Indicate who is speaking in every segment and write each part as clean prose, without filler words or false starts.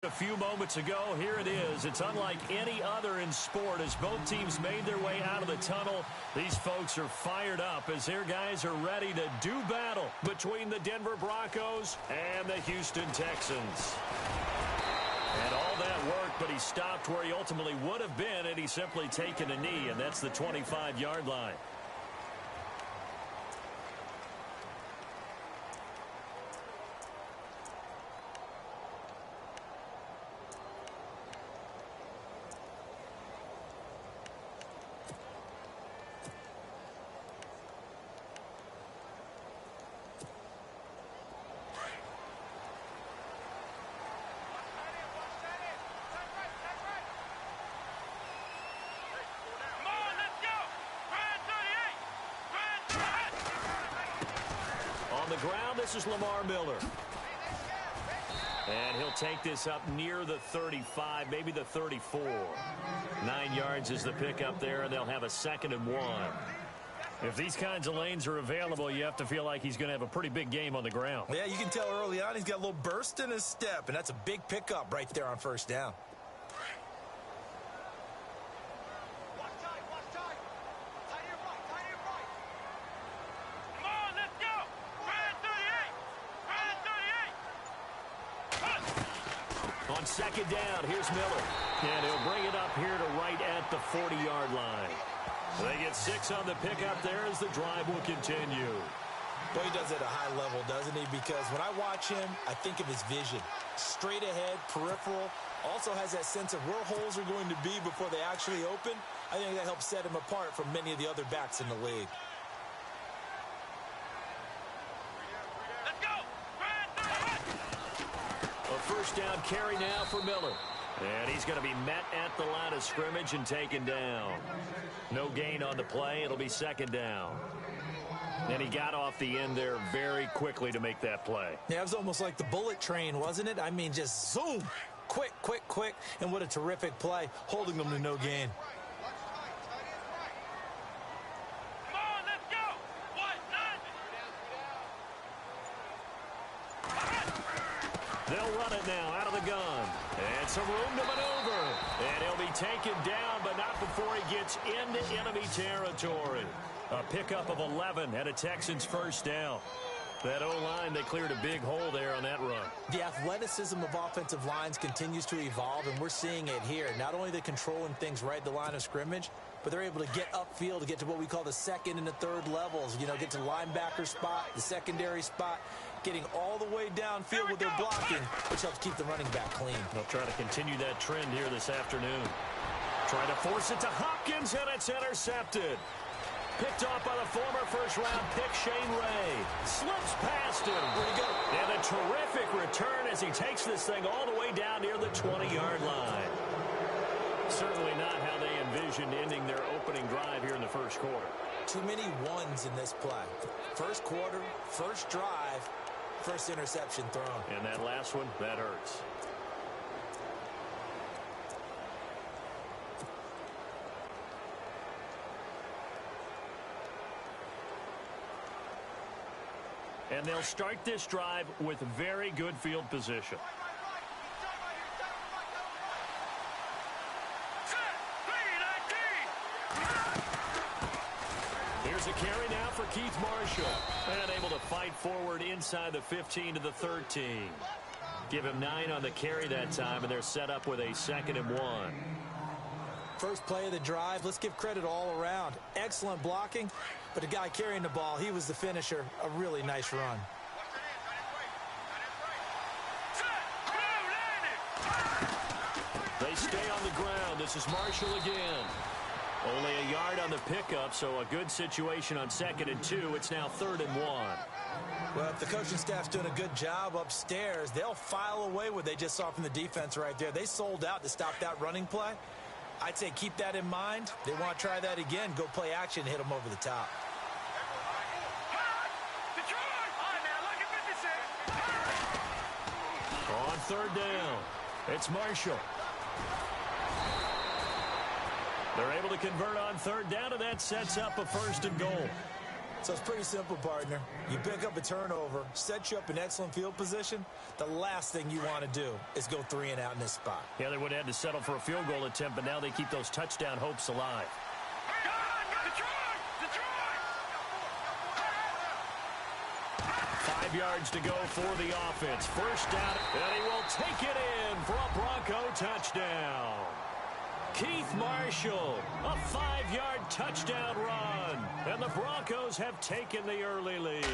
Speaker 1: A few moments ago, here it is. It's unlike any other in sport as both teams made their way out of the tunnel. These folks are fired up as their guys are ready to do battle between the Denver Broncos and the Houston Texans. And all that work, but he stopped where he ultimately would have been had he simply taken a knee, and that's the 25-yard line. The ground, this is Lamar Miller. And he'll take this up near the 35, maybe the 34. 9 yards is the pickup there, and they'll have a 2nd and 1. If these kinds of lanes are available, you have to feel like he's going to have a pretty big game on the ground.
Speaker 2: Yeah, you can tell early on he's got a little burst in his step, and that's a big pickup right there on first down.
Speaker 1: On 2nd down, here's Miller. And he'll bring it up here to right at the 40-yard line. They get 6 on the pickup there as the drive will continue.
Speaker 2: Boy, he does it at a high level, doesn't he? Because when I watch him, I think of his vision. Straight ahead, peripheral. Also has that sense of where holes are going to be before they actually open. I think that helps set him apart from many of the other backs in the league.
Speaker 1: First down carry now for Miller. And he's going to be met at the line of scrimmage and taken down. No gain on the play. It'll be 2nd down. And he got off the end there very quickly to make that play.
Speaker 2: Yeah, it was almost like the bullet train, wasn't it? I mean, just zoom. Quick, quick, quick. And what a terrific play, holding them to no gain.
Speaker 1: They'll run it now out of the gun. And some room to maneuver. And he'll be taken down, but not before he gets into enemy territory. A pickup of 11 at a Texans first down. That O-line, they cleared a big hole there on that run.
Speaker 2: The athleticism of offensive lines continues to evolve, and we're seeing it here. Not only they're controlling things right at the line of scrimmage, but they're able to get upfield to get to what we call the 2nd and the 3rd levels. You know, get to the linebacker spot, the secondary spot, getting all the way downfield with their blocking, which helps keep the running back clean.
Speaker 1: They'll try to continue that trend here this afternoon. Trying to force it to Hopkins, and it's intercepted. Picked off by the former first-round pick, Shane Ray. Slips past him.
Speaker 2: Where'd he go?
Speaker 1: And a terrific return as he takes this thing all the way down near the 20-yard line. Certainly not how they envisioned ending their opening drive here in the first quarter.
Speaker 2: Too many ones in this play. First quarter, first drive, first interception thrown.
Speaker 1: And that last one, that hurts. And they'll start this drive with very good field position. Here's a carry now for Keith Marshall. And able to fight forward inside the 15 to the 13. Give him 9 on the carry that time, and they're set up with a 2nd and 1.
Speaker 2: First play of the drive, let's give credit all around. Excellent blocking, but the guy carrying the ball, he was the finisher. A really nice run.
Speaker 1: They stay on the ground. This is Marshall again. Only a yard on the pickup, so a good situation on 2nd and 2. It's now 3rd and 1.
Speaker 2: Well, if the coaching staff's doing a good job upstairs, they'll file away what they just saw from the defense right there. They sold out to stop that running play. I'd say keep that in mind. They want to try that again. Go play action, hit them over the top.
Speaker 1: On 3rd down, it's Marshall. They're able to convert on 3rd down, and that sets up a 1st and goal.
Speaker 2: So it's pretty simple, partner. You pick up a turnover, set you up in excellent field position. The last thing you want to do is go 3 and out in this spot.
Speaker 1: Yeah, they would have had to settle for a field goal attempt, but now they keep those touchdown hopes alive. 5 yards to go for the offense. First down, and he will take it in for a Bronco touchdown. Keith Marshall, a 5-yard touchdown run. And the Broncos have taken the early lead.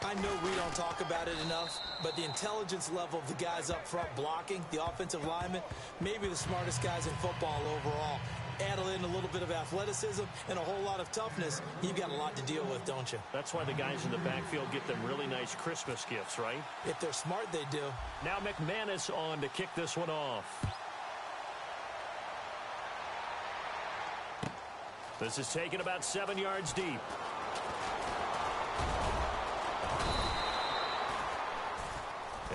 Speaker 2: I know we don't talk about it enough, but the intelligence level of the guys up front blocking, the offensive linemen, maybe the smartest guys in football overall. Add in a little bit of athleticism and a whole lot of toughness, you've got a lot to deal with, don't you?
Speaker 1: That's why the guys in the backfield get them really nice Christmas gifts, right?
Speaker 2: If they're smart, they do.
Speaker 1: Now McManus on to kick this one off. This is taken about 7 yards deep.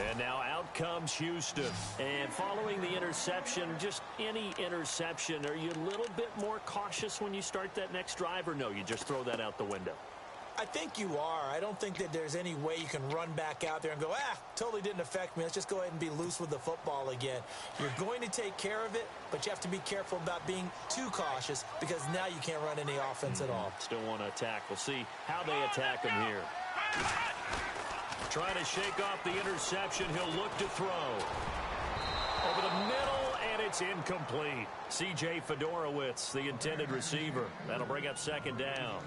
Speaker 1: And now out comes Houston. And following the interception, just any interception, are you a little bit more cautious when you start that next drive, or no, you just throw that out the window?
Speaker 2: I think you are. I don't think that there's any way you can run back out there and go, totally didn't affect me. Let's just go ahead and be loose with the football again. You're going to take care of it, but you have to be careful about being too cautious because now you can't run any offense at all.
Speaker 1: Still want to attack. We'll see how they attack him here. Trying to shake off the interception. He'll look to throw. Over the middle, and it's incomplete. C.J. Fedorowicz, the intended receiver. That'll bring up second down.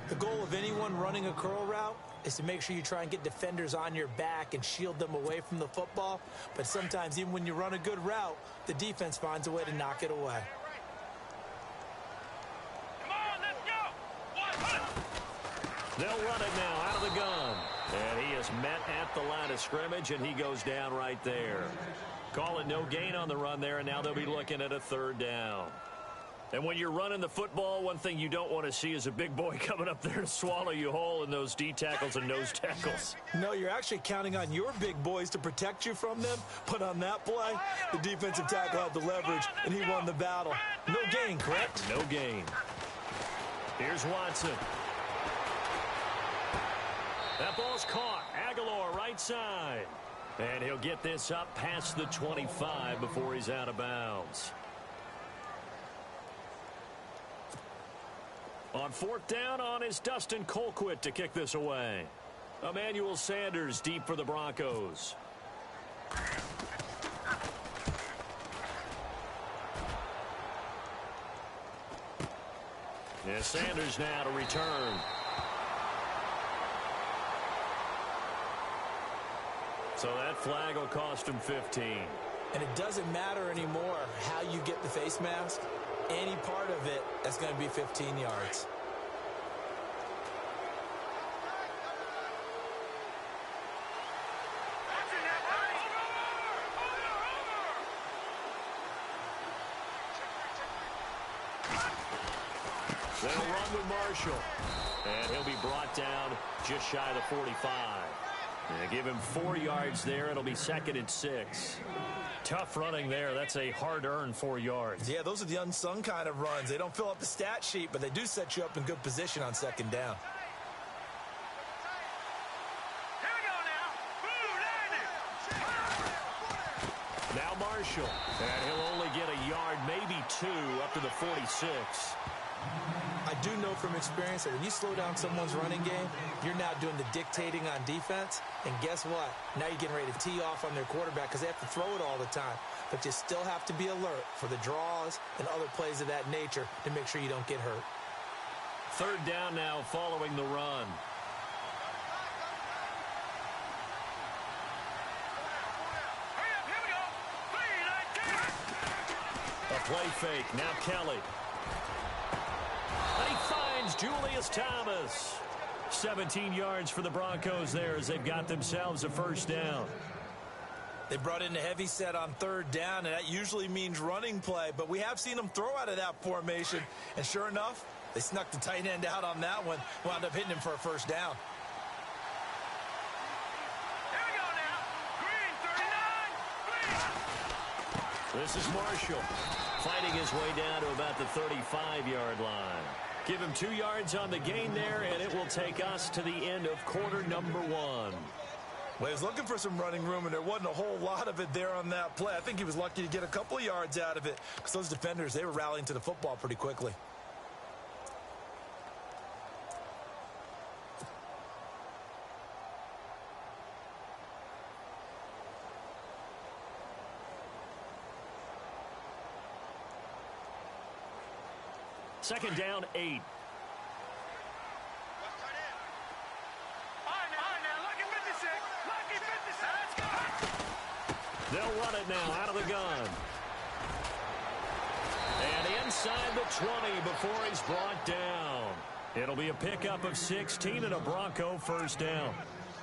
Speaker 2: The goal of anyone running a curl route is to make sure you try and get defenders on your back and shield them away from the football. But sometimes, even when you run a good route, the defense finds a way to knock it away.
Speaker 3: Come on, let's go!
Speaker 1: They'll run it now out of the gun. And he is met at the line of scrimmage, and he goes down right there. Call it no gain on the run there, and now they'll be looking at a third down. And when you're running the football, one thing you don't want to see is a big boy coming up there to swallow you whole in those D tackles and nose tackles.
Speaker 2: No, you're actually counting on your big boys to protect you from them. But on that play, the defensive tackle had the leverage, and he won the battle. No gain, correct?
Speaker 1: No gain. Here's Watson. That ball's caught. Aguilar right side. And he'll get this up past the 25 before he's out of bounds. On fourth down on is Dustin Colquitt to kick this away. Emmanuel Sanders deep for the Broncos. Yeah, Sanders now to return. So that flag will cost him 15.
Speaker 2: And it doesn't matter anymore how you get the face mask. Any part of it, that's going to be 15 yards.
Speaker 1: They'll run with Marshall. And he'll be brought down just shy of the 45. And give him 4 yards there. It'll be 2nd and 6. Tough running there. That's a hard-earned 4 yards.
Speaker 2: Yeah, those are the unsung kind of runs. They don't fill up the stat sheet, but they do set you up in good position on second down.
Speaker 3: Here we go now.
Speaker 1: Now Marshall. And he'll only get a yard, maybe 2, up to the 46.
Speaker 2: I do know from experience that when you slow down someone's running game, you're now doing the dictating on defense. And guess what? Now you're getting ready to tee off on their quarterback because they have to throw it all the time. But you still have to be alert for the draws and other plays of that nature to make sure you don't get hurt.
Speaker 1: Third down now following the run.
Speaker 3: Hurry up, here we go. 3, 9, 10.
Speaker 1: A play fake. Now Kelly. And he finds Julius Thomas. 17 yards for the Broncos there as they've got themselves a first down.
Speaker 2: They brought in a heavy set on third down, and that usually means running play. But we have seen them throw out of that formation. And sure enough, they snuck the tight end out on that one. Wound up hitting him for a first down.
Speaker 3: Here we go now. Green, 39. Green.
Speaker 1: This is Marshall fighting his way down to about the 35-yard line. Give him 2 yards on the gain there, and it will take us to the end of quarter number 1.
Speaker 2: Well, he was looking for some running room, and there wasn't a whole lot of it there on that play. I think he was lucky to get a couple of yards out of it because those defenders, they were rallying to the football pretty quickly.
Speaker 1: Second down, 8. They'll run it now out of the gun. And inside the 20 before he's brought down. It'll be a pickup of 16 and a Bronco first down.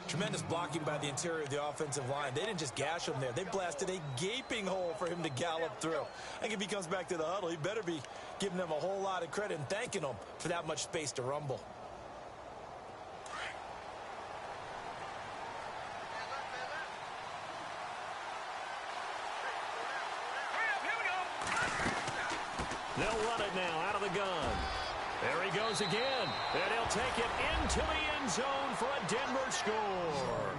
Speaker 2: Tremendous blocking by the interior of the offensive line. They didn't just gash him there. They blasted a gaping hole for him to gallop through. I think if he comes back to the huddle, he better be giving them a whole lot of credit and thanking them for that much space to rumble.
Speaker 1: They'll run it now out of the gun. There he goes again. And he'll take it into the end zone for a Denver score.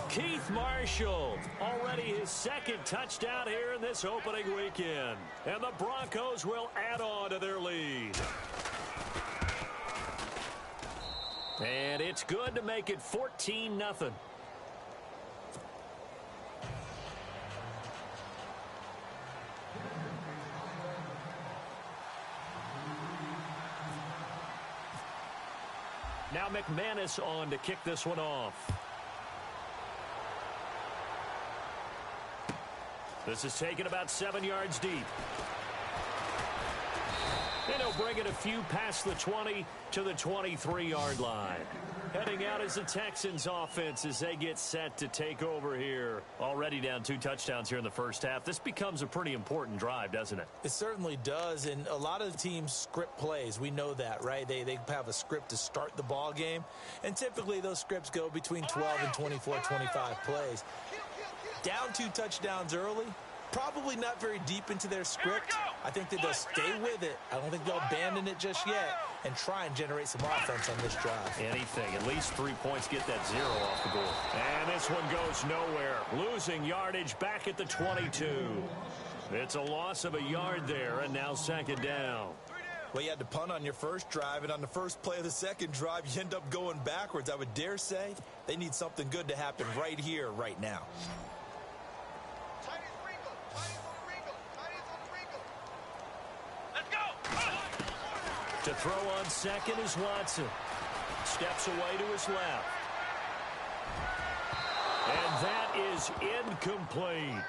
Speaker 1: Keith Marshall, already his second touchdown here in this opening weekend. And the Broncos will add on to their lead. And it's good to make it 14-0. Now McManus on to kick this one off. This is taken about 7 yards deep. And he'll bring it a few past the 20 to the 23-yard line. Heading out is the Texans offense as they get set to take over here. Already down 2 touchdowns here in the first half. This becomes a pretty important drive, doesn't it?
Speaker 2: It certainly does, and a lot of the teams script plays. We know that, right? They have a script to start the ball game, and typically those scripts go between 12 and 24, 25 plays. Down 2 touchdowns early, probably not very deep into their script. I think that they'll stay with it. I don't think they'll abandon it just yet and try and generate some offense on this drive.
Speaker 1: Anything. At least 3 points, get that 0 off the board. And this one goes nowhere. Losing yardage back at the 22. It's a loss of a yard there, and now second down.
Speaker 2: Well, you had to punt on your first drive, and on the first play of the second drive, you end up going backwards. I would dare say they need something good to happen right here, right now.
Speaker 1: To throw on second is Watson. Steps away to his left. And that is incomplete.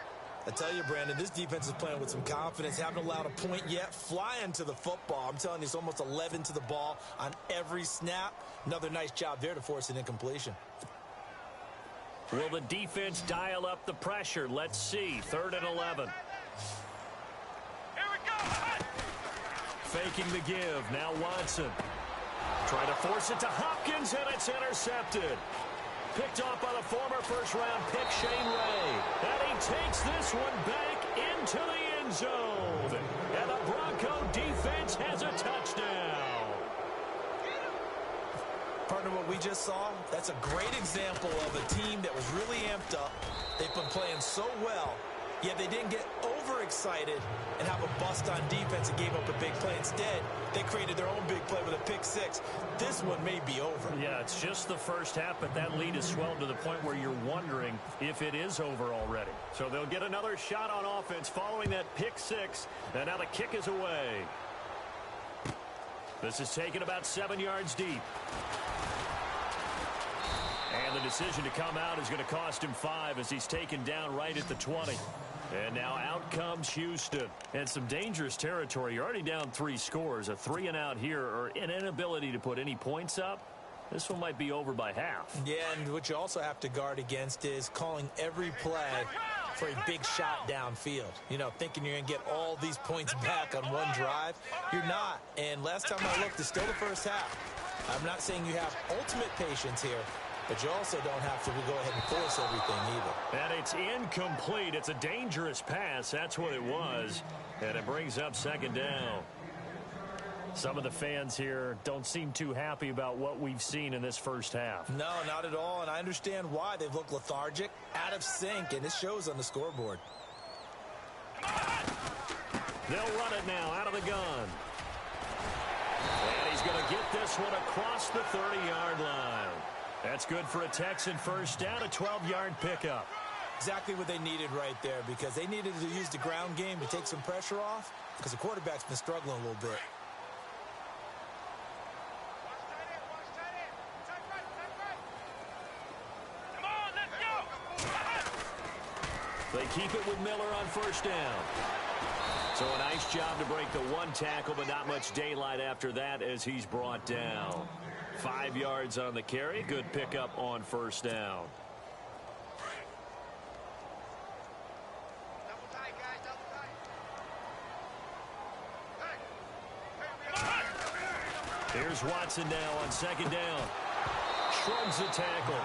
Speaker 2: I tell you, Brandon, this defense is playing with some confidence. Haven't allowed a point yet. Flying to the football. I'm telling you, it's almost 11 to the ball on every snap. Another nice job there to force an incompletion.
Speaker 1: Will the defense dial up the pressure? Let's see. 3rd and 11.
Speaker 3: Here we go.
Speaker 1: Faking the give. Now Watson. Trying to force it to Hopkins, and it's intercepted. Picked off by the former first-round pick, Shane Ray. And he takes this one back into the end zone. And the Bronco defense has a touchdown.
Speaker 2: Partner, what we just saw, that's a great example of a team that was really amped up. They've been playing so well, yet they didn't get overexcited and have a bust on defense and gave up a big play. Instead, they created their own big play with a pick 6. This one may be over.
Speaker 1: Yeah, it's just the first half, but that lead has swelled to the point where you're wondering if it is over already. So they'll get another shot on offense following that pick 6, and now the kick is away. This is taken about 7 yards deep. And the decision to come out is going to cost him 5 as he's taken down right at the 20. And now out comes Houston. And some dangerous territory. You're already down 3 scores. A 3-and-out here, or an inability to put any points up. This one might be over by half.
Speaker 2: Yeah, and what you also have to guard against is calling every play for a big shot downfield. You know, thinking you're going to get all these points back on one drive. You're not. And last time I looked, it's still the first half. I'm not saying you have ultimate patience here, but you also don't have to go ahead and force everything either.
Speaker 1: And it's incomplete. It's a dangerous pass. That's what it was. And it brings up second down. Some of the fans here don't seem too happy about what we've seen in this first half.
Speaker 2: No, not at all, and I understand why. They've looked lethargic, out of sync, and it shows on the scoreboard.
Speaker 1: They'll run it now out of the gun. And he's going to get this one across the 30-yard line. That's good for a Texan first down, a 12-yard pickup.
Speaker 2: Exactly what they needed right there, because they needed to use the ground game to take some pressure off, because the quarterback's been struggling a little bit.
Speaker 1: They keep it with Miller on first down. So a nice job to break the one tackle, but not much daylight after that as he's brought down. 5 yards on the carry. Good pickup on first down. Here's Watson now on second down. Shrugs the tackle.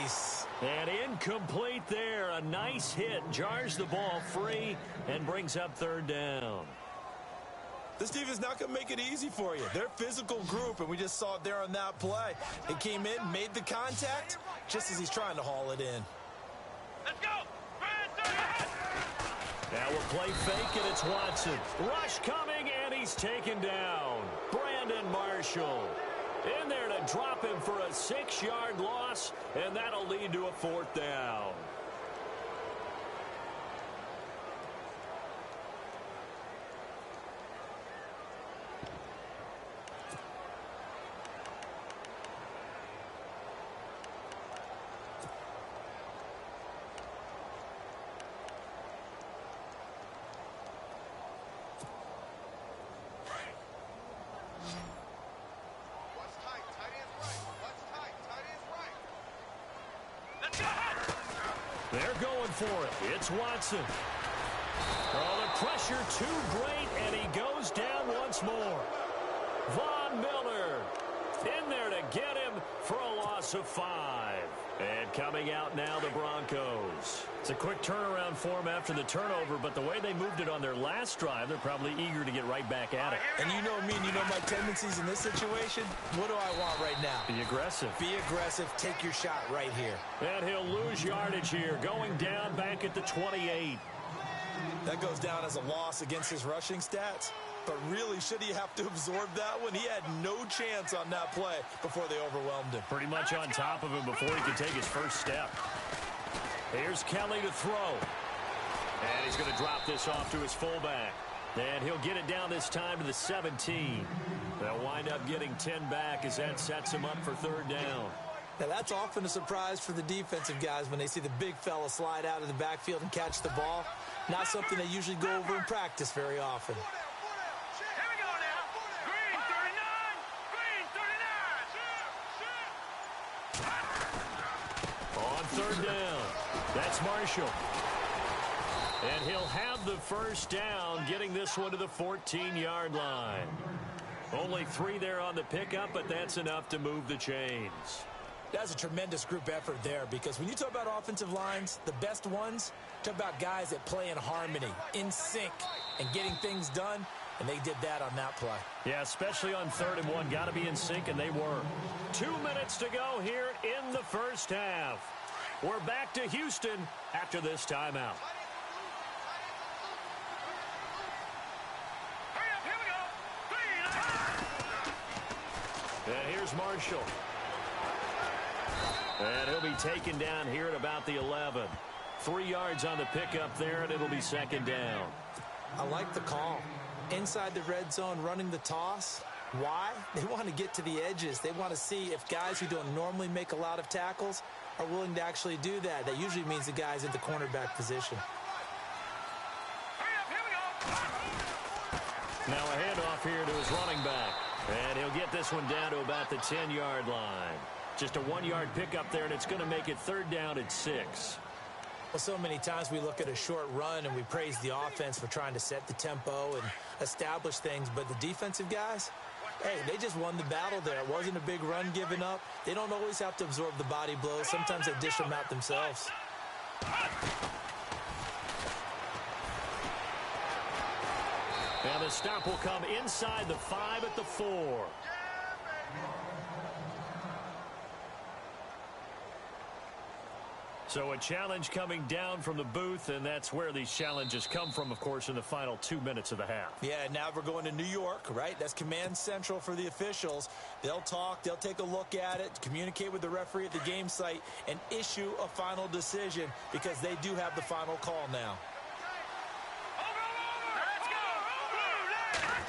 Speaker 2: Nice.
Speaker 1: And incomplete there. A nice hit. Jars the ball free and brings up third down.
Speaker 2: This defense not going to make it easy for you. They're a physical group, and we just saw it there on that play. It came in, made the contact, just as he's trying to haul it in.
Speaker 3: Let's go.
Speaker 1: Now we'll play fake, and it's Watson. Rush coming, and he's taken down. Brandon Marshall in there to drop him for a 6-yard loss, and that'll lead to a fourth down. They're going for it. It's Watson. Oh, the pressure too great, and he goes down once more. Von Miller in there to get him for a loss of 5. And coming out now, the Broncos. It's a quick turnaround for them after the turnover, but the way they moved it on their last drive, they're probably eager to get right back at it.
Speaker 2: And you know me, and you know my tendencies in this situation. What do I want right now?
Speaker 1: Be aggressive.
Speaker 2: Be aggressive. Take your shot right here.
Speaker 1: And he'll lose yardage here, going down back at the 28.
Speaker 2: That goes down as a loss against his rushing stats. But really, should he have to absorb that one? He had no chance on that play before they overwhelmed him.
Speaker 1: Pretty much on top of him before he could take his first step. Here's Kelly to throw. And he's going to drop this off to his fullback. And he'll get it down this time to the 17. They'll wind up getting 10 back as that sets him up for third down.
Speaker 2: Now, that's often a surprise for the defensive guys when they see the big fella slide out of the backfield and catch the ball. Not something they usually go over in practice very often.
Speaker 3: Here we go now. Green 39. Green 39.
Speaker 1: On third down, that's Marshall. And he'll have the first down, getting this one to the 14-yard line. Only 3 there on the pickup, but that's enough to move the chains.
Speaker 2: That's a tremendous group effort there, because when you talk about offensive lines, the best ones, talk about guys that play in harmony, in sync, and getting things done, and they did that on that play.
Speaker 1: Yeah, especially on 3rd and 1. Got to be in sync, and they were. 2 minutes to go here in the first half. We're back to Houston after this timeout.
Speaker 3: Hurry up, here we go.
Speaker 1: And here's Marshall. And he'll be taken down here at about the 11. 3 yards on the pickup there, and it'll be second down.
Speaker 2: I like the call. Inside the red zone, running the toss. Why? They want to get to the edges. They want to see if guys who don't normally make a lot of tackles are willing to actually do that. That usually means the guy's in the cornerback position.
Speaker 3: Hurry up, here we go.
Speaker 1: Now a handoff here to his running back. And he'll get this one down to about the 10-yard line. Just a 1-yard pickup there, and it's going to make it third down at 6.
Speaker 2: Well, so many times we look at a short run and we praise the offense for trying to set the tempo and establish things, but the defensive guys, hey, they just won the battle there. It wasn't a big run given up. They don't always have to absorb the body blows. Sometimes they dish them out themselves.
Speaker 1: And the stop will come inside the 5 at the 4. So a challenge coming down from the booth, and that's where these challenges come from, of course, in the final 2 minutes of the half.
Speaker 2: Yeah, now we're going to New York, right? That's command central for the officials. They'll talk, they'll take a look at it, communicate with the referee at the game site, and issue a final decision because they do have the final call now.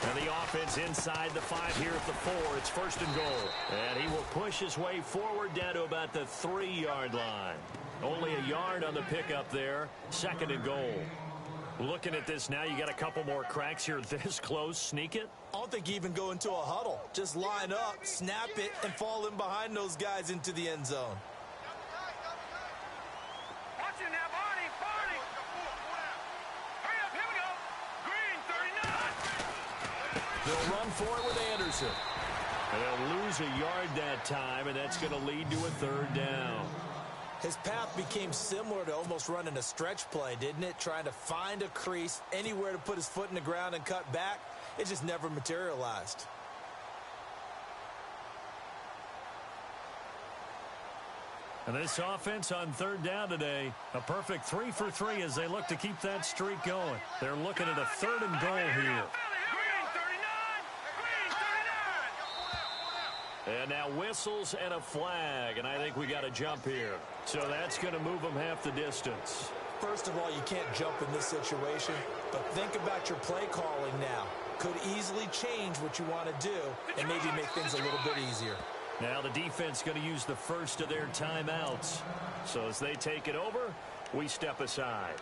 Speaker 1: And the offense inside the 5 here at the 4. It's 1st and goal. And he will push his way forward down to about the 3-yard line. Only a yard on the pickup there. 2nd and goal. Looking at this now, you got a couple more cracks here this close. Sneak it?
Speaker 2: I don't think you even go into a huddle. Just line up, snap it, and fall in behind those guys into the end zone.
Speaker 3: Watch it now, Barney, Barney. Hurry up, here we go. Green, 39.
Speaker 1: They'll run for it with Anderson. And they'll lose a yard that time, and that's going to lead to a 3rd down.
Speaker 2: His path became similar to almost running a stretch play, didn't it? Trying to find a crease, anywhere to put his foot in the ground and cut back. It just never materialized.
Speaker 1: And this offense on 3rd down today, a perfect 3 for 3 as they look to keep that streak going. They're looking at a 3rd and goal here. And now whistles and a flag, and I think we got a jump here. So that's going to move them half the distance.
Speaker 2: First of all, you can't jump in this situation, but think about your play calling now. Could easily change what you want to do and maybe make things a little bit easier.
Speaker 1: Now the defense going to use the first of their timeouts. So as they take it over, we step aside.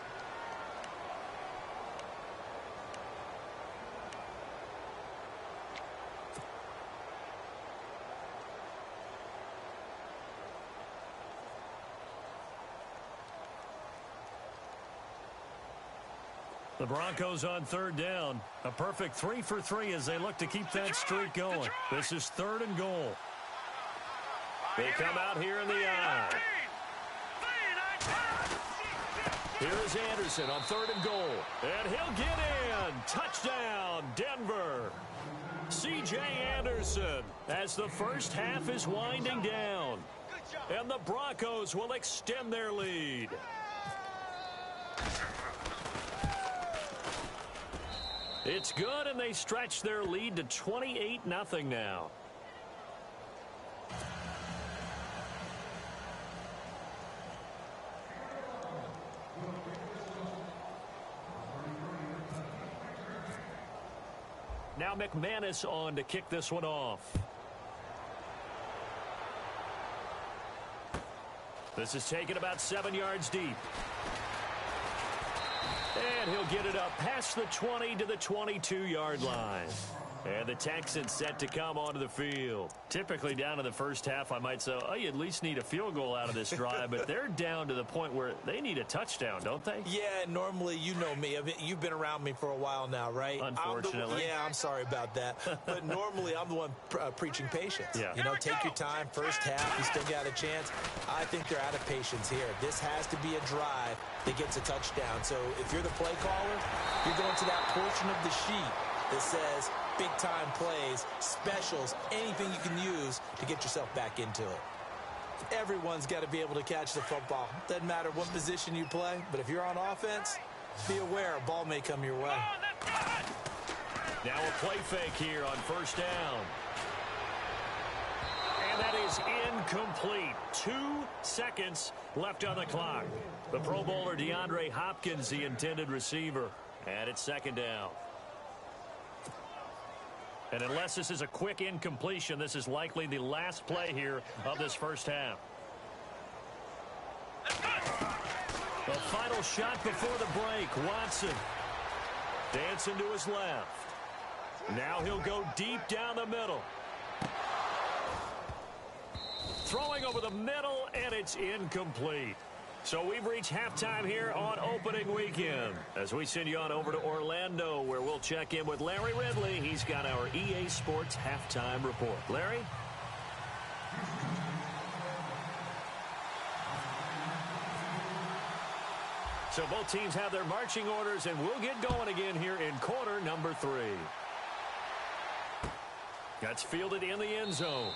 Speaker 1: The Broncos on 3rd down. A perfect 3 for 3 as they look to keep that streak going. This is 3rd and goal. They come out here in the eye. Here's Anderson on 3rd and goal. And he'll get in. Touchdown, Denver. C.J. Anderson as the first half is winding down. And the Broncos will extend their lead. It's good, and they stretch their lead to 28-0 now. Now McManus on to kick this one off. This is taken about 7 yards deep. And he'll get it up past the 20 to the 22-yard line. And the Texans set to come onto the field. Typically down in the first half, I might say, oh, you at least need a field goal out of this drive. But they're down to the point where they need a touchdown, don't they?
Speaker 2: Yeah, normally, you know me. I mean, you've been around me for a while now, right?
Speaker 1: Unfortunately.
Speaker 2: I'm sorry about that. But normally, I'm the one preaching patience.
Speaker 1: Yeah.
Speaker 2: You know, take your time. First half, you still got a chance. I think they're out of patience here. This has to be a drive that gets a touchdown. So if you're the play caller, you're going to that portion of the sheet that says big-time plays, specials, anything you can use to get yourself back into it. Everyone's got to be able to catch the football. Doesn't matter what position you play, but if you're on offense, be aware a ball may come your way.
Speaker 1: Now a play fake here on 1st down. And that is incomplete. 2 seconds left on the clock. The Pro Bowler DeAndre Hopkins, the intended receiver. And it's 2nd down. And unless this is a quick incompletion, this is likely the last play here of this first half. The final shot before the break. Watson dancing to his left. Now he'll go deep down the middle. Throwing over the middle, and it's incomplete. So we've reached halftime here on opening weekend as we send you on over to Orlando, where we'll check in with Larry Ridley. He's got our EA Sports halftime report. Larry? So both teams have their marching orders, and we'll get going again here in quarter number 3. That's fielded in the end zone.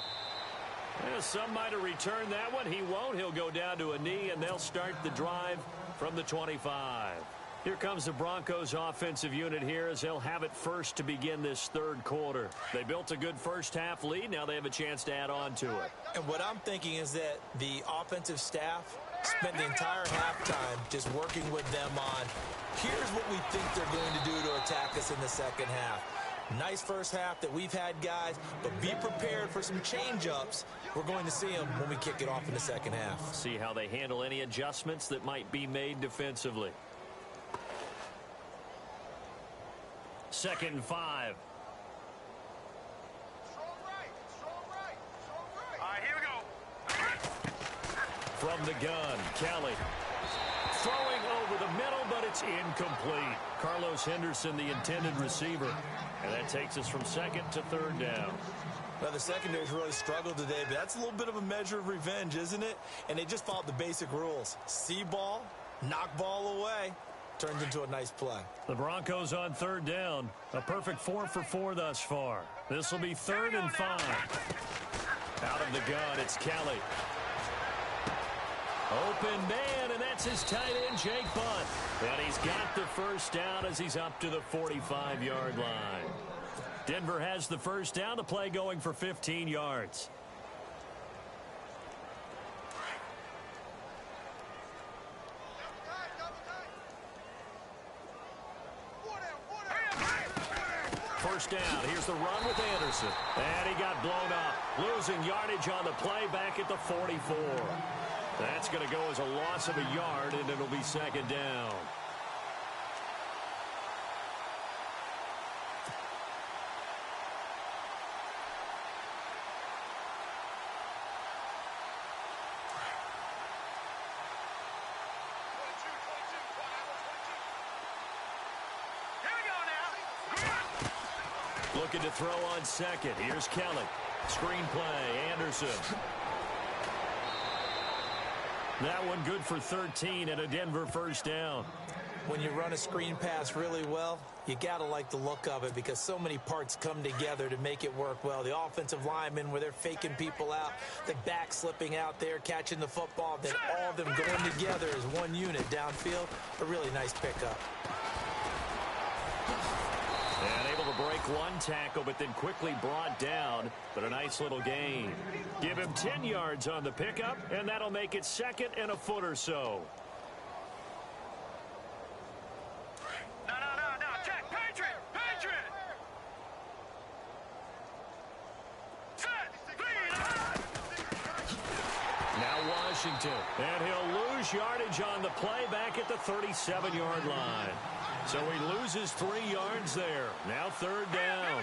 Speaker 1: Yeah, some might have returned that one. He won't. He'll go down to a knee, and they'll start the drive from the 25. Here comes the Broncos offensive unit here as they'll have it first to begin this third quarter. They built a good first-half lead. Now they have a chance to add on to it.
Speaker 2: And what I'm thinking is that the offensive staff spent the entire halftime just working with them on, here's what we think they're going to do to attack us in the second half. Nice first half that we've had, guys, but be prepared for some change-ups. We're going to see them when we kick it off in the second half.
Speaker 1: See how they handle any adjustments that might be made defensively. 2nd and 5.
Speaker 3: Strong right. Strong right. Strong right. All right, here we go.
Speaker 1: From the gun, Kelly. Throwing over the middle, but it's incomplete. Carlos Henderson, the intended receiver. And that takes us from 2nd to 3rd down.
Speaker 2: Well, the secondary's really struggled today, but that's a little bit of a measure of revenge, isn't it? And they just followed the basic rules. See ball, knock ball away. Turns into a nice play.
Speaker 1: The Broncos on 3rd down. A perfect 4 for 4 thus far. This will be 3rd and 5. Out of the gun, it's Kelly. Open man, and that's his tight end, Jake Butt. And he's got the first down as he's up to the 45-yard line. Denver has the first down. The play going for 15 yards. First down. Here's the run with Anderson. And he got blown up. Losing yardage on the play back at the 44. That's going to go as a loss of a yard, and it'll be 2nd down. Looking to throw on 2nd. Here's Kelly. Screen play. Anderson. That one good for 13 and a Denver first down.
Speaker 2: When you run a screen pass really well, you got to like the look of it because so many parts come together to make it work well. The offensive linemen where they're faking people out, the back slipping out there, catching the football, then all of them going together as one unit downfield. A really nice pickup.
Speaker 1: And able to break one tackle, but then quickly brought down. But a nice little gain. Give him 10 yards on the pickup, and that'll make it 2nd and a foot or so.
Speaker 3: No. Check. Patriot. Set.
Speaker 1: Now Washington. And he'll lose yardage on the play back at the 37-yard line. So he loses 3 yards there. Now 3rd down.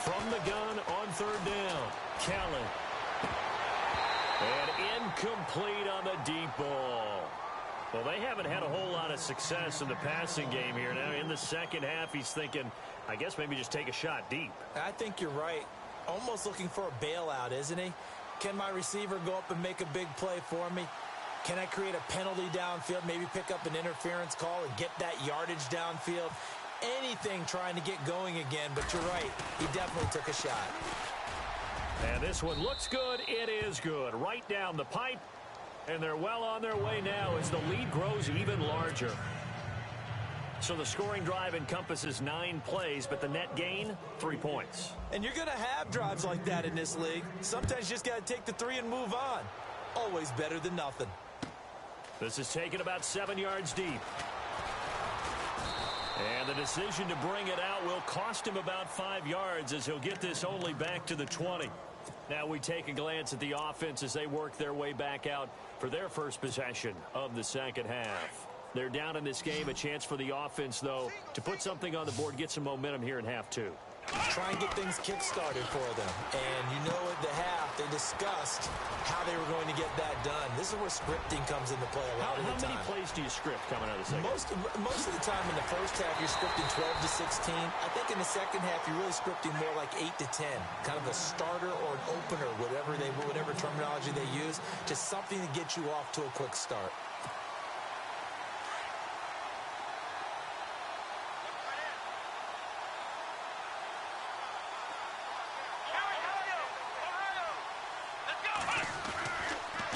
Speaker 1: From the gun on 3rd down. Kelly. And incomplete on the deep ball. Well, they haven't had a whole lot of success in the passing game here. Now in the second half, he's thinking, I guess maybe just take a shot deep.
Speaker 2: I think you're right. Almost looking for a bailout, isn't he? Can my receiver go up and make a big play for me? Can I create a penalty downfield, maybe pick up an interference call and get that yardage downfield? Anything trying to get going again, but you're right. He definitely took a shot.
Speaker 1: And this one looks good. It is good. Right down the pipe. And they're well on their way now as the lead grows even larger. So the scoring drive encompasses 9 plays, but the net gain, 3 points.
Speaker 2: And you're going to have drives like that in this league. Sometimes you just got to take the 3 and move on. Always better than nothing.
Speaker 1: This is taken about 7 yards deep. And the decision to bring it out will cost him about 5 yards as he'll get this only back to the 20. Now we take a glance at the offense as they work their way back out for their first possession of the second half. They're down in this game. A chance for the offense, though, to put something on the board, get some momentum here in half 2.
Speaker 2: Try and get things kick-started for them. And you know at the half, they discussed how they were going to get that done. This is where scripting comes into play a lot of the time.
Speaker 1: How many plays do you script coming out of the second?
Speaker 2: Most of the time in the first half, you're scripting 12 to 16. I think in the second half, you're really scripting more like 8 to 10. Kind of a starter or an opener, whatever terminology they use. Just something to get you off to a quick start.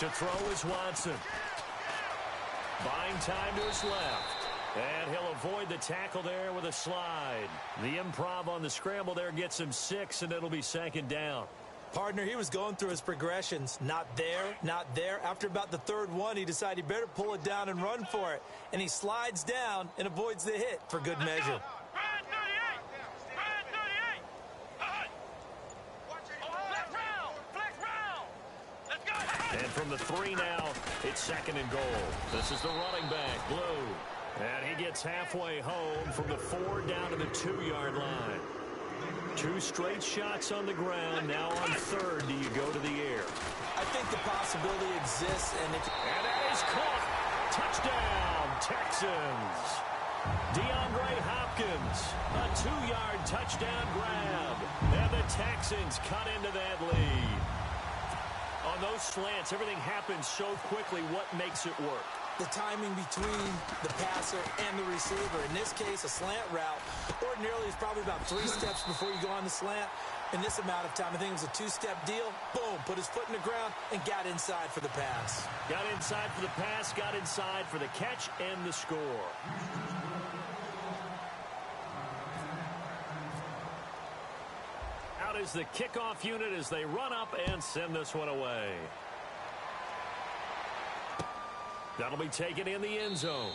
Speaker 1: To throw is Watson. Buying time to his left. And he'll avoid the tackle there with a slide. The improv on the scramble there gets him 6, and it'll be second down.
Speaker 2: Partner, he was going through his progressions. Not there, not there. After about the third one, he decided he better pull it down and run for it. And he slides down and avoids the hit for good measure.
Speaker 1: And from the 3 now, it's second and goal. This is the running back, Blue. And he gets halfway home from the 4 down to the 2-yard line. 2 straight shots on the ground. Now on third, do you go to the air?
Speaker 2: I think the possibility exists. And
Speaker 1: that is caught. Touchdown, Texans. DeAndre Hopkins, a 2-yard touchdown grab. And the Texans cut into that lead. On those slants, everything happens so quickly. What makes it work?
Speaker 2: The timing between the passer and the receiver. In this case, a slant route ordinarily is probably about 3 steps before you go on the slant. In this amount of time, I think it was a 2-step deal. Boom, put his foot in the ground and got inside for the pass.
Speaker 1: Got inside for the pass, got inside for the catch and the score. Out is the kickoff unit as they run up and send this one away. That'll be taken in the end zone.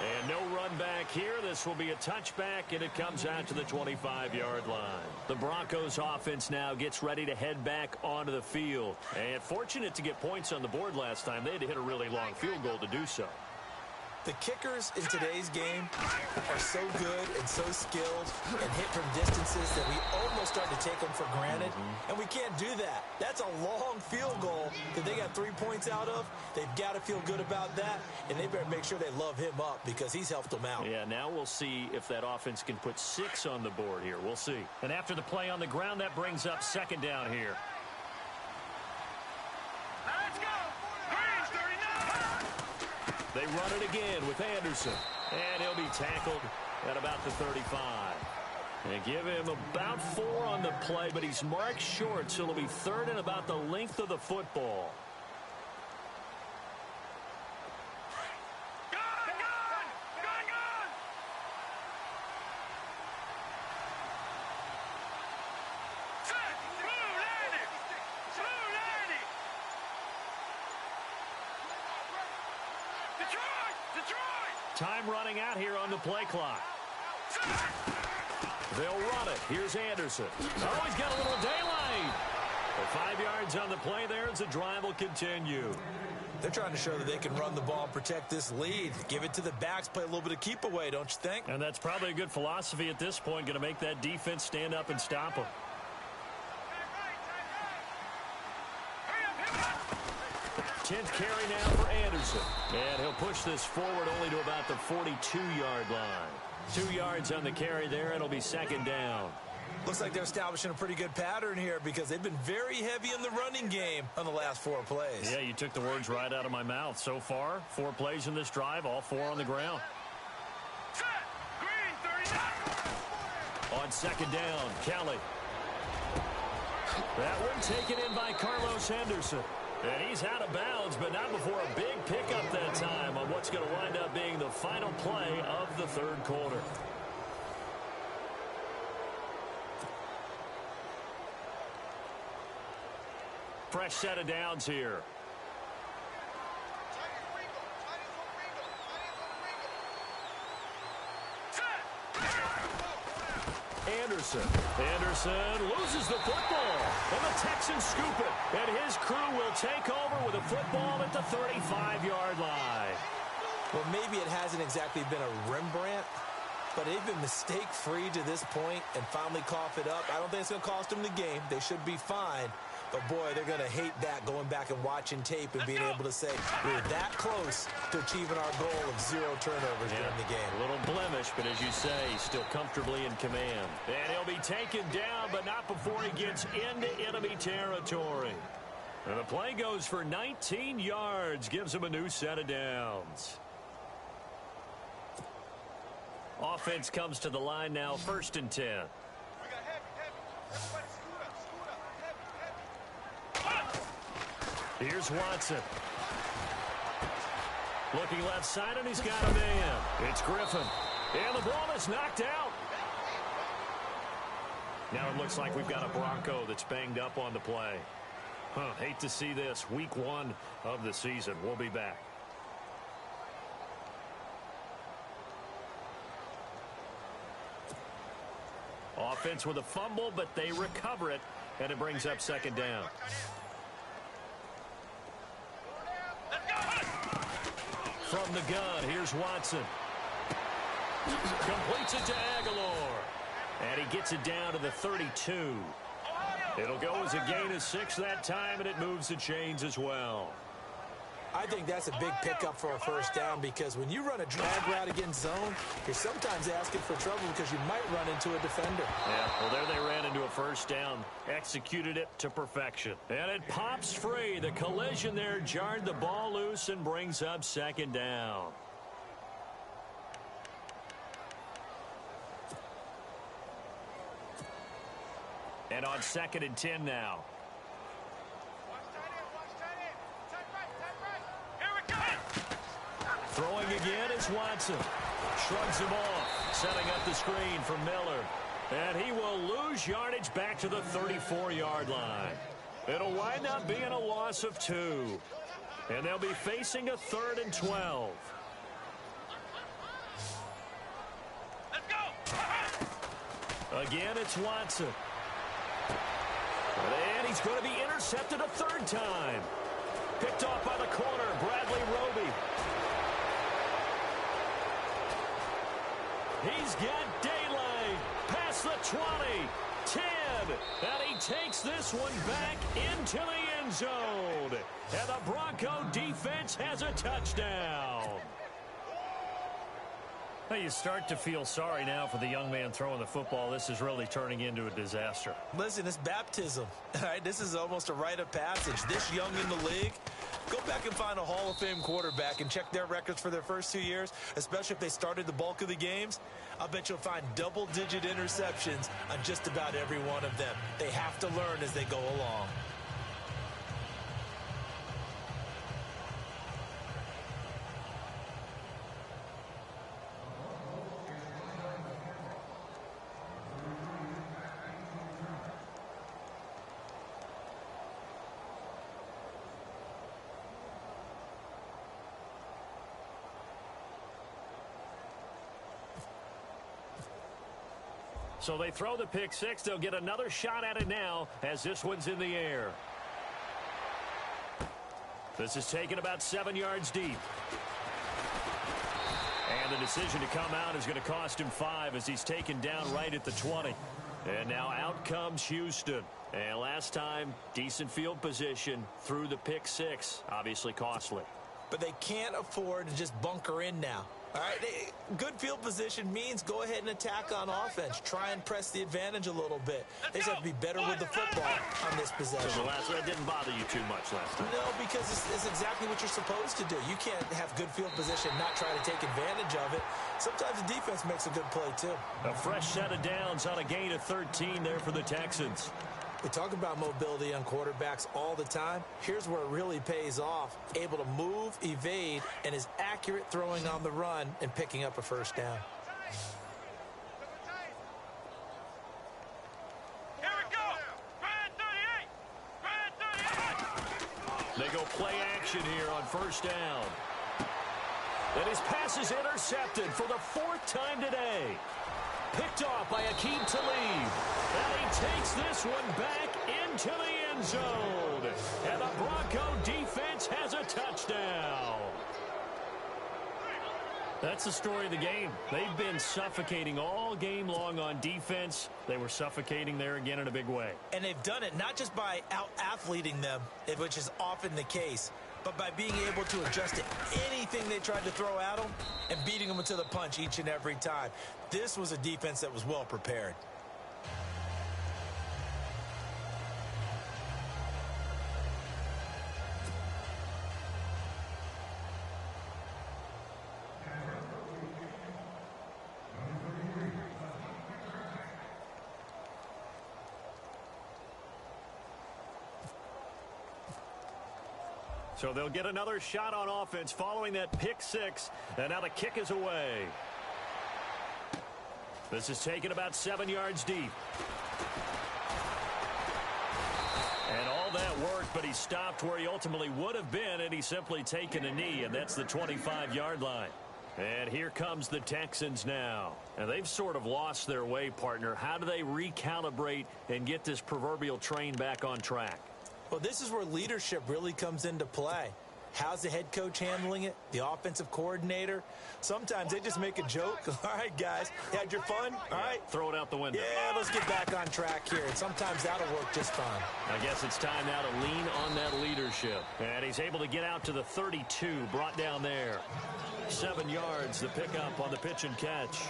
Speaker 1: And no run back here. This will be a touchback, and it comes out to the 25-yard line. The Broncos offense now gets ready to head back onto the field. And fortunate to get points on the board last time. They had to hit a really long field goal to do so.
Speaker 2: The kickers in today's game are so good and so skilled and hit from distances that we almost start to take them for granted. And we can't do that. That's a long field goal that they got 3 points out of. They've got to feel good about that, and they better make sure they love him up because he's helped them out.
Speaker 1: Yeah, now we'll see if that offense can put 6 on the board here. We'll see. And after the play on the ground, that brings up second down here. They run it again with Anderson. And he'll be tackled at about the 35. And give him about 4 on the play, but he's marked short, so it'll be third and about the length of the football. Time running out here on the play clock. They'll run it. Here's Anderson. Oh, he's got a little daylight. 5 yards on the play there as the drive will continue.
Speaker 2: They're trying to show that they can run the ball and protect this lead. Give it to the backs, play a little bit of keep away, don't you think?
Speaker 1: And that's probably a good philosophy at this point, going to make that defense stand up and stop them. 10th carry now for Anderson. And he'll push this forward only to about the 42-yard line. 2 yards on the carry there. It'll be second down.
Speaker 2: Looks like they're establishing a pretty good pattern here because they've been very heavy in the running game on the last 4 plays.
Speaker 1: Yeah, you took the words right out of my mouth. So far, 4 plays in this drive, all 4 on the ground. On second down, Kelly. That one taken in by Carlos Henderson. And he's out of bounds, but not before a big pickup that time on what's going to wind up being the final play of the third quarter. Fresh set of downs here. Anderson loses the football, and the Texans scoop it. And his crew will take over with a football at the 35-yard line.
Speaker 2: Well, maybe it hasn't exactly been a Rembrandt, but they've been mistake-free to this point and finally cough it up. I don't think it's going to cost them the game. They should be fine. But, boy, they're going to hate that, going back and watching tape and being able to say, we're that close to achieving our goal of 0 turnovers during the game.
Speaker 1: A little blemish, but as you say, still comfortably in command. And he'll be taken down, but not before he gets into enemy territory. And the play goes for 19 yards, gives him a new set of downs. Offense comes to the line now, 1st and 10. Here's Watson. Looking left side, and he's got a man. It's Griffin. And the ball is knocked out. Now it looks like we've got a Bronco that's banged up on the play. Hate to see this. Week 1 of the season. We'll be back. Offense with a fumble, but they recover it, and it brings up second down. From the gun, here's Watson. Completes it to Aguilar. And he gets it down to the 32. It'll go as a gain of 6 that time, and it moves the chains as well.
Speaker 2: I think that's a big pickup for a first down, because when you run a drag route against zone, you're sometimes asking for trouble because you might run into a defender.
Speaker 1: Yeah, well, there they ran into a first down. Executed it to perfection. And it pops free. The collision there jarred the ball loose and brings up second down. And on 2nd and 10 now. Throwing again is Watson. Shrugs him off. Setting up the screen for Miller. And he will lose yardage back to the 34-yard line. It'll wind up being a loss of 2. And they'll be facing a 3rd and 12.
Speaker 3: Let's go.
Speaker 1: Again, it's Watson. And he's going to be intercepted a 3rd time. Picked off by the corner, Bradley Roby. He's got daylight. Past the 20, 10. And he takes this one back into the end zone. And the Bronco defense has a touchdown. Now you start to feel sorry now for the young man throwing the football. This is really turning into a disaster.
Speaker 2: Listen, it's baptism. All right, this is almost a rite of passage. This young in the league, go back and find a Hall of Fame quarterback and check their records for their first 2 years, especially if they started the bulk of the games. I'll bet you'll find double-digit interceptions on just about every one of them. They have to learn as they go along.
Speaker 1: So they throw the pick 6. They'll get another shot at it now as this one's in the air. This is taken about 7 yards deep. And the decision to come out is going to cost him 5 as he's taken down right at the 20. And now out comes Houston. And last time, decent field position through the pick 6. Obviously costly.
Speaker 2: But they can't afford to just bunker in now. All right, good field position means go ahead and attack on offense. Try and press the advantage a little bit. They just have to be better with the football on this possession.
Speaker 1: So that didn't bother you too much last time?
Speaker 2: No, because it's exactly what you're supposed to do. You can't have good field position and not try to take advantage of it. Sometimes the defense makes a good play, too.
Speaker 1: A fresh set of downs on a gain of 13 there for the Texans.
Speaker 2: We talk about mobility on quarterbacks all the time. Here's where it really pays off. Able to move, evade, and is accurate throwing on the run and picking up a first down.
Speaker 3: Here we go. Grand 38.
Speaker 1: They go play action here on first down. And his pass is intercepted for the 4th time today. Picked off by Akeem Talib. And he takes this one back into the end zone. And the Bronco defense has a touchdown. That's the story of the game. They've been suffocating all game long on defense. They were suffocating there again in a big way.
Speaker 2: And they've done it not just by out-athleting them, which is often the case, but by being able to adjust to anything they tried to throw at them and beating them to the punch each and every time. This was a defense that was well prepared.
Speaker 1: So they'll get another shot on offense following that pick six. And now the kick is away. This is taken about 7 yards deep. And all that worked, but he stopped where he ultimately would have been, and he's simply taken a knee, and that's the 25-yard line. And here comes the Texans now. And they've sort of lost their way, partner. How do they recalibrate and get this proverbial train back on track?
Speaker 2: Well, this is where leadership really comes into play. How's the head coach handling it? The offensive coordinator? Sometimes they just make a joke. All right, guys, you had your fun? All right.
Speaker 1: Throw it out the window.
Speaker 2: Yeah, let's get back on track here. And sometimes that'll work just fine.
Speaker 1: I guess it's time now to lean on that leadership. And he's able to get out to the 32, brought down there. 7 yards, the pickup on the pitch and catch.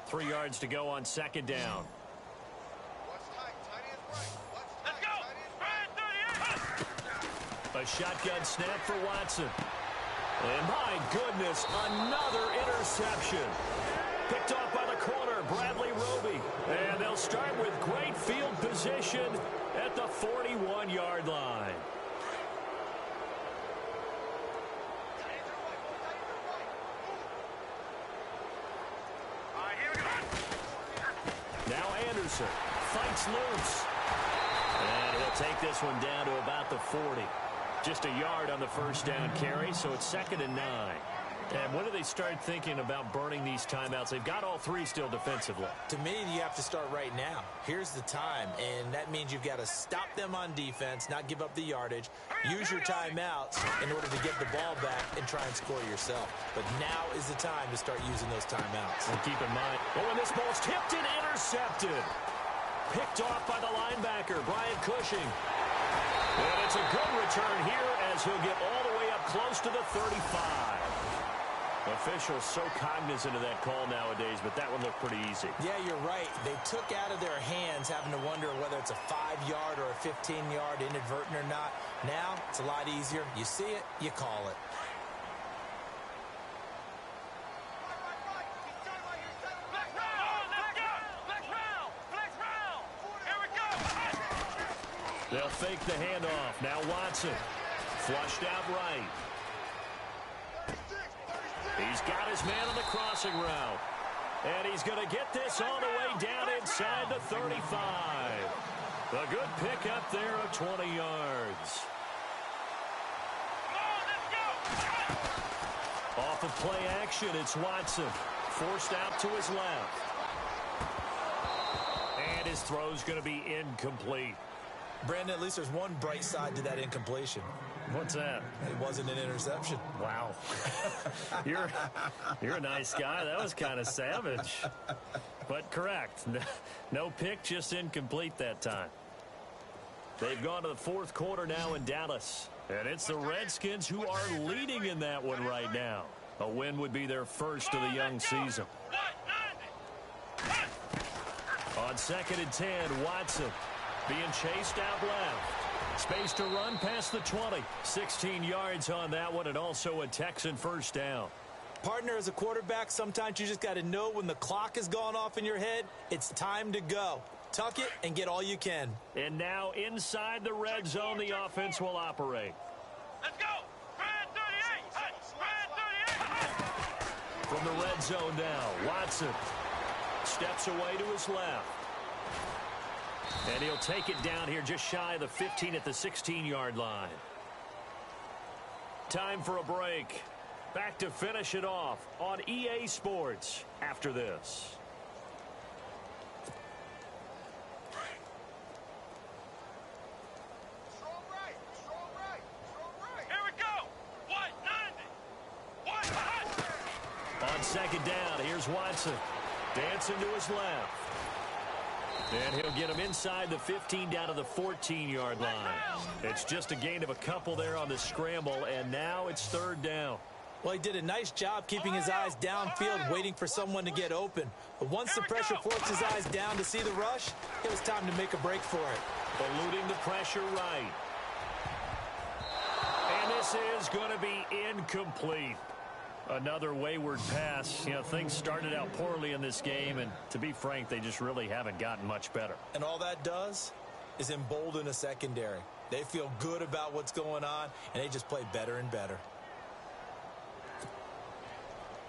Speaker 1: Three yards to go on second down.
Speaker 3: Let's go.
Speaker 1: A shotgun snap for Watson. And my goodness, another interception. Picked off by the corner, Bradley Roby. And they'll start with great field position at the 41-yard line. Now Anderson fights loose. And he'll take this one down to about the 40. Just a yard on the first down carry, so it's 2nd and 9. And when do they start thinking about burning these timeouts? They've got all three still defensively.
Speaker 2: To me, you have to start right now. Here's the time, and that means you've got to stop them on defense, not give up the yardage, use your timeouts in order to get the ball back and try and score yourself. But now is the time to start using those timeouts.
Speaker 1: And keep in mind, when this ball's tipped and intercepted. Picked off by the linebacker, Brian Cushing. And it's a good return here as he'll get all the way up close to the 35. Officials so cognizant of that call nowadays, but that one looked pretty easy.
Speaker 2: Yeah, you're right. They took out of their hands having to wonder whether it's a 5-yard or a 15-yard inadvertent or not. Now, it's a lot easier. You see it, you call it.
Speaker 1: They'll fake the handoff. Now Watson. Flushed out right. He's got his man on the crossing route. And he's going to get this all the way down inside the 35. A good pick up there of 20 yards. Off of play action, it's Watson. Forced out to his left. And his throw's going to be incomplete.
Speaker 2: Brandon, at least there's one bright side to that incompletion.
Speaker 1: What's that?
Speaker 2: It wasn't an interception.
Speaker 1: Wow. You're a nice guy. That was kind of savage. But correct. No pick, just incomplete that time. They've gone to the fourth quarter now in Dallas. And it's the Redskins who are leading in that one right now. A win would be their first of the young season. On 2nd and 10, Watson being chased out left. Space to run past the 20. 16 yards on that one, and also a Texan first down.
Speaker 2: Partner, as a quarterback, sometimes you just got to know when the clock has gone off in your head, it's time to go. Tuck it and get all you can.
Speaker 1: And now inside the red zone, the offense will operate.
Speaker 3: Let's go.
Speaker 1: From the red zone now, Watson steps away to his left. And he'll take it down here just shy of the 15 at the 16-yard line. Time for a break. Back to finish it off on EA Sports after this.
Speaker 3: Here we go. What? 90. What?
Speaker 1: On 2nd down, here's Watson. Dancing to his left. And he'll get him inside the 15 down to the 14-yard line. It's just a gain of a couple there on the scramble, and now it's 3rd down.
Speaker 2: Well, he did a nice job keeping his eyes downfield, waiting for someone to get open. But once the pressure forced his eyes down to see the rush, it was time to make a break for it.
Speaker 1: Eluding the pressure right. And this This is going to be incomplete. Another wayward pass. You know, things started out poorly in this game, and to be frank, they just really haven't gotten much better.
Speaker 2: And all that does is embolden a secondary. They feel good about what's going on, and they just play better and better.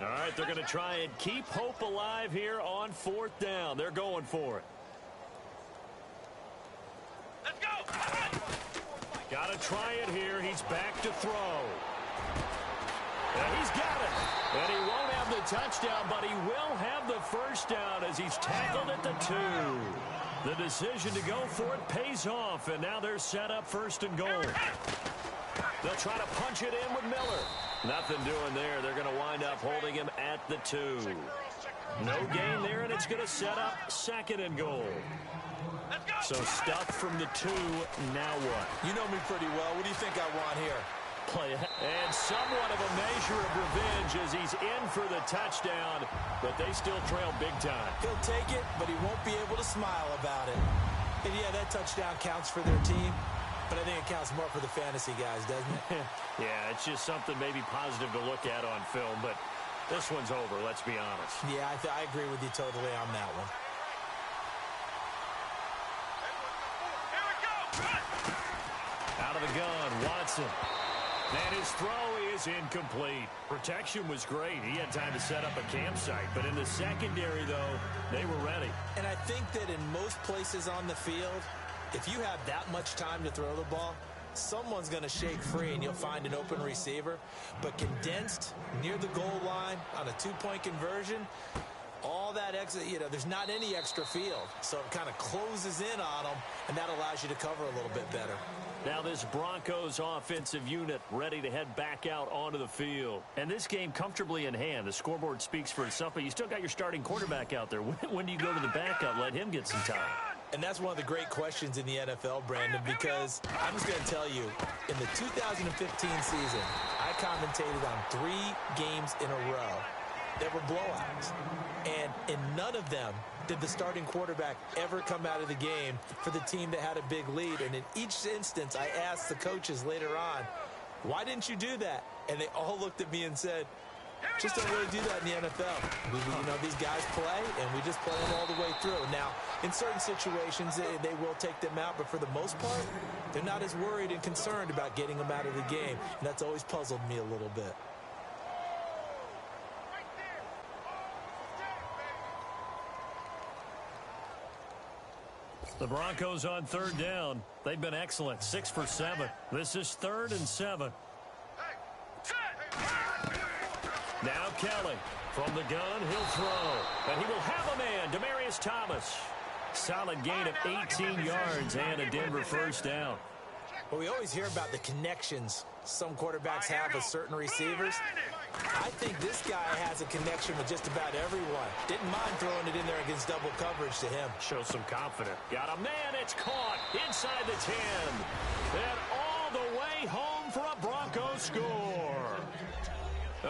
Speaker 1: All right, they're going to try and keep hope alive here on 4th down. They're going for it.
Speaker 3: Let's go.
Speaker 1: Got to try it here. He's back to throw. And he's got it. And he won't have the touchdown, but he will have the first down as he's tackled at the 2. The decision to go for it pays off, and now they're set up 1st and goal. They'll try to punch it in with Miller. Nothing doing there. They're going to wind up holding him at the 2. No gain there, and it's going to set up 2nd and goal. So stuff from the 2. Now what?
Speaker 2: You know me pretty well. What do you think I want here?
Speaker 1: Play it. And somewhat of a measure of revenge as he's in for the touchdown, but they still trail big time.
Speaker 2: He'll take it, but he won't be able to smile about it. And yeah, that touchdown counts for their team, but I think it counts more for the fantasy guys, doesn't it?
Speaker 1: Yeah, it's just something maybe positive to look at on film, but this one's over, let's be honest.
Speaker 2: Yeah, I agree with you totally on that one.
Speaker 1: Out of the gun, Watson. And his throw is incomplete. Protection was great. He had time to set up a campsite. But in the secondary, though, they were ready.
Speaker 2: And I think that in most places on the field, if you have that much time to throw the ball, someone's going to shake free and you'll find an open receiver. But condensed near the goal line on a 2-point conversion, all that extra, you know, there's not any extra field. So it kind of closes in on them, and that allows you to cover a little bit better.
Speaker 1: Now this Broncos offensive unit ready to head back out onto the field. And this game comfortably in hand. The scoreboard speaks for itself, but you still got your starting quarterback out there. When do you go to the backup, let him get some time?
Speaker 2: And that's one of the great questions in the NFL, Brandon, because I'm just going to tell you, in the 2015 season, I commentated on 3 games in a row that were blowouts. And in none of them did the starting quarterback ever come out of the game for the team that had a big lead. And in each instance, I asked the coaches later on, why didn't you do that? And they all looked at me and said, just don't really do that in the NFL. You know, these guys play, and we just play them all the way through. Now, in certain situations, they will take them out, but for the most part, they're not as worried and concerned about getting them out of the game. And that's always puzzled me a little bit.
Speaker 1: The Broncos on 3rd down. They've been excellent. 6 for 7. This is 3rd and 7. Now Kelly from the gun. He'll throw. And he will have a man. Demaryius Thomas. Solid gain of 18 yards and a Denver first down.
Speaker 2: Well, we always hear about the connections some quarterbacks have with certain receivers. I think this guy has a connection with just about everyone. Didn't mind throwing it in there against double coverage to him.
Speaker 1: Shows some confidence. Got a man. It's caught inside the 10. And all the way home for a Broncos score.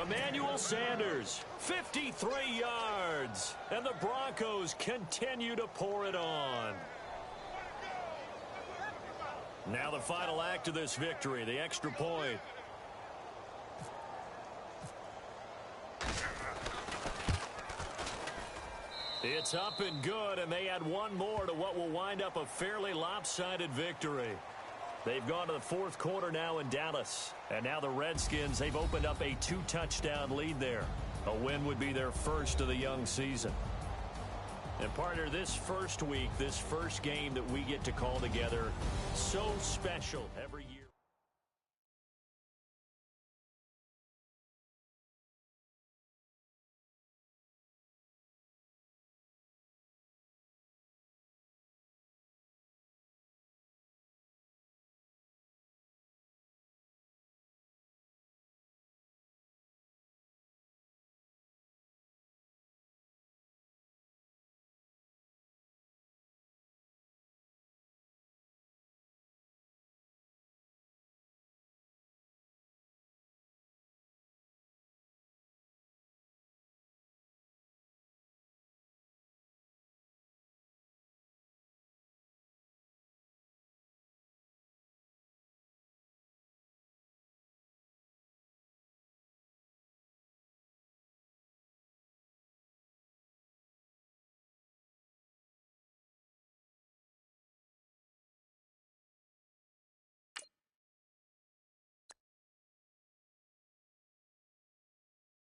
Speaker 1: Emmanuel Sanders, 53 yards. And the Broncos continue to pour it on. Now the final act of this victory, the extra point. It's up and good, and they add one more to what will wind up a fairly lopsided victory. They've gone to the 4th quarter now in Dallas. And now the Redskins, they've opened up a 2-touchdown lead there. A win would be their first of the young season. And partner, this first week, this first game that we get to call together, so special every